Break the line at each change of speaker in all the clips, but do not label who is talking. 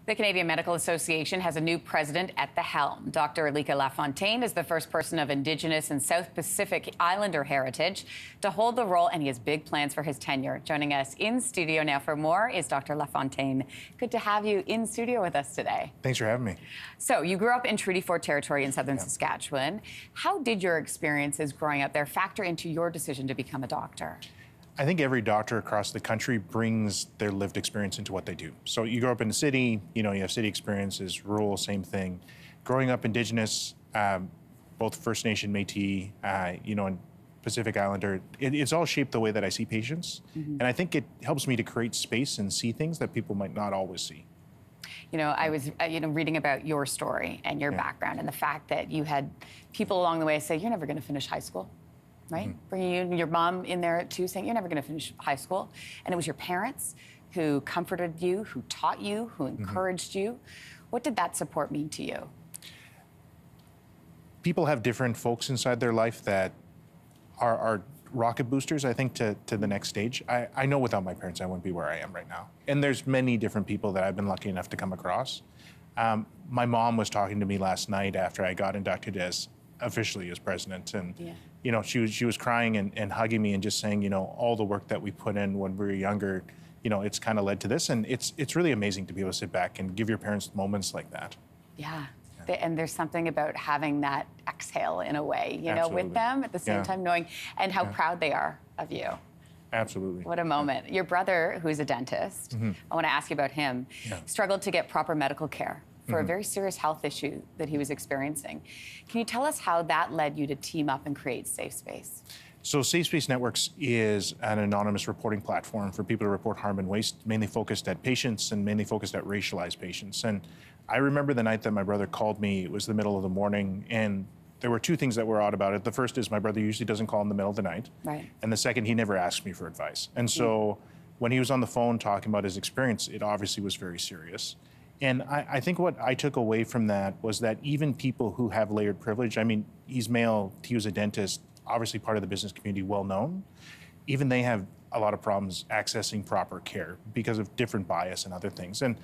The Canadian Medical Association has a new president at the helm. Dr. Alika Lafontaine is the first person of Indigenous and South Pacific Islander heritage to hold the role, and he has big plans for his tenure. Joining us in studio now for more is Dr. Lafontaine. Good to have you in studio with us today.
Thanks for having me.
So you grew up in Treaty 4 territory in southern Saskatchewan. How did your experiences growing up there factor into your decision to become a doctor?
I think every doctor across the country brings their lived experience into what they do. So you grow up in the city, you have city experiences, rural, same thing. Growing up Indigenous, both First Nation, Métis, and Pacific Islander, it's all shaped the way that I see patients. And I think it helps me to create space and see things that people might not always see.
I was, reading about your story and your background and the fact that you had people along the way say, you're never going to finish high school. Right? Bringing you and your mom in there too, saying you're never going to finish high school. And it was your parents who comforted you, who taught you, who encouraged you. What did that support mean to you?
People have different folks inside their life that are rocket boosters, I think, to the next stage. I know without my parents, I wouldn't be where I am right now. And there's many different people that I've been lucky enough to come across. My mom was talking to me last night after I got inducted officially as president, and she was crying and hugging me and just saying, all the work that we put in when we were younger, it's kind of led to this, and it's really amazing to be able to sit back and give your parents moments like that.
Yeah. And there's something about having that exhale in a way,
Absolutely.
With them at the same time, knowing and how proud they are of you.
Absolutely.
What a moment. Your brother, who's a dentist, I want to ask you about him, struggled to get proper medical care for a very serious health issue that he was experiencing. Can you tell us how that led you to team up and create Safe Space?
So Safe Space Networks is an anonymous reporting platform for people to report harm and waste, mainly focused at patients and mainly focused at racialized patients. And I remember the night that my brother called me, it was the middle of the morning, and there were two things that were odd about it. The first is my brother usually doesn't call in the middle of the night. Right. And the second, he never asked me for advice. And so when he was on the phone talking about his experience, it obviously was very serious. And I think what I took away from that was that even people who have layered privilege, I mean, he's male, he was a dentist, obviously part of the business community, well known, even they have a lot of problems accessing proper care because of different bias and other things. And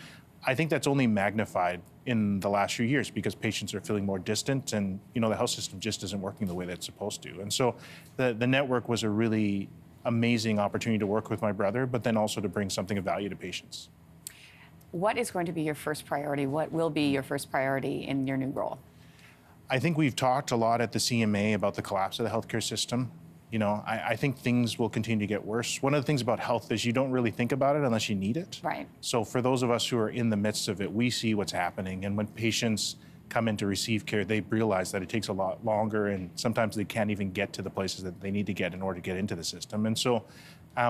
I think that's only magnified in the last few years because patients are feeling more distant and, the health system just isn't working the way that it's supposed to. And so the network was a really amazing opportunity to work with my brother, but then also to bring something of value to patients.
What is going to be your first priority? What will be your first priority in your new role?
I think we've talked a lot at the CMA about the collapse of the healthcare system. I think things will continue to get worse. One of the things about health is you don't really think about it unless you need it.
Right.
So for those of us who are in the midst of it, we see what's happening. And when patients come in to receive care, they realize that it takes a lot longer, and sometimes they can't even get to the places that they need to get in order to get into the system. And so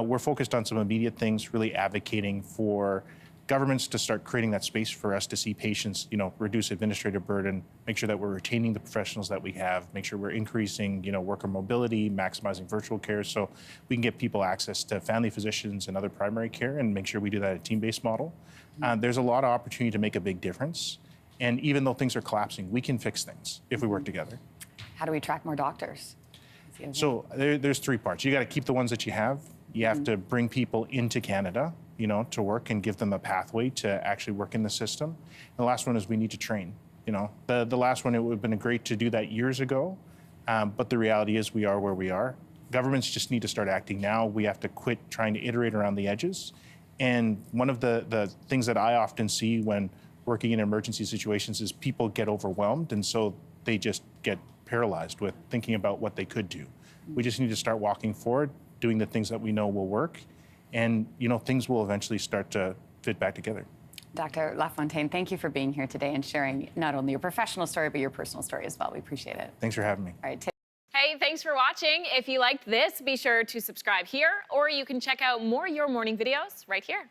we're focused on some immediate things, really advocating for governments to start creating that space for us to see patients, reduce administrative burden, make sure that we're retaining the professionals that we have, make sure we're increasing, worker mobility, maximizing virtual care so we can get people access to family physicians and other primary care, and make sure we do that at a team-based model. There's a lot of opportunity to make a big difference. And even though things are collapsing, we can fix things if we work together.
How do we attract more doctors?
So there's three parts. You got to keep the ones that you have. You have to bring people into Canada, to work and give them a pathway to actually work in the system. And the last one is we need to train. The last one, it would have been great to do that years ago, but the reality is we are where we are. Governments just need to start acting now. We have to quit trying to iterate around the edges. And one of the things that I often see when working in emergency situations is people get overwhelmed, and so they just get paralyzed with thinking about what they could do. We just need to start walking forward, doing the things that we know will work, and things will eventually start to fit back together.
Dr. Lafontaine, thank you for being here today and sharing not only your professional story, but your personal story as well. We appreciate it.
Thanks for having me.
All right.
Hey, thanks for watching. If you liked this, be sure to subscribe here, or you can check out more Your Morning videos right here.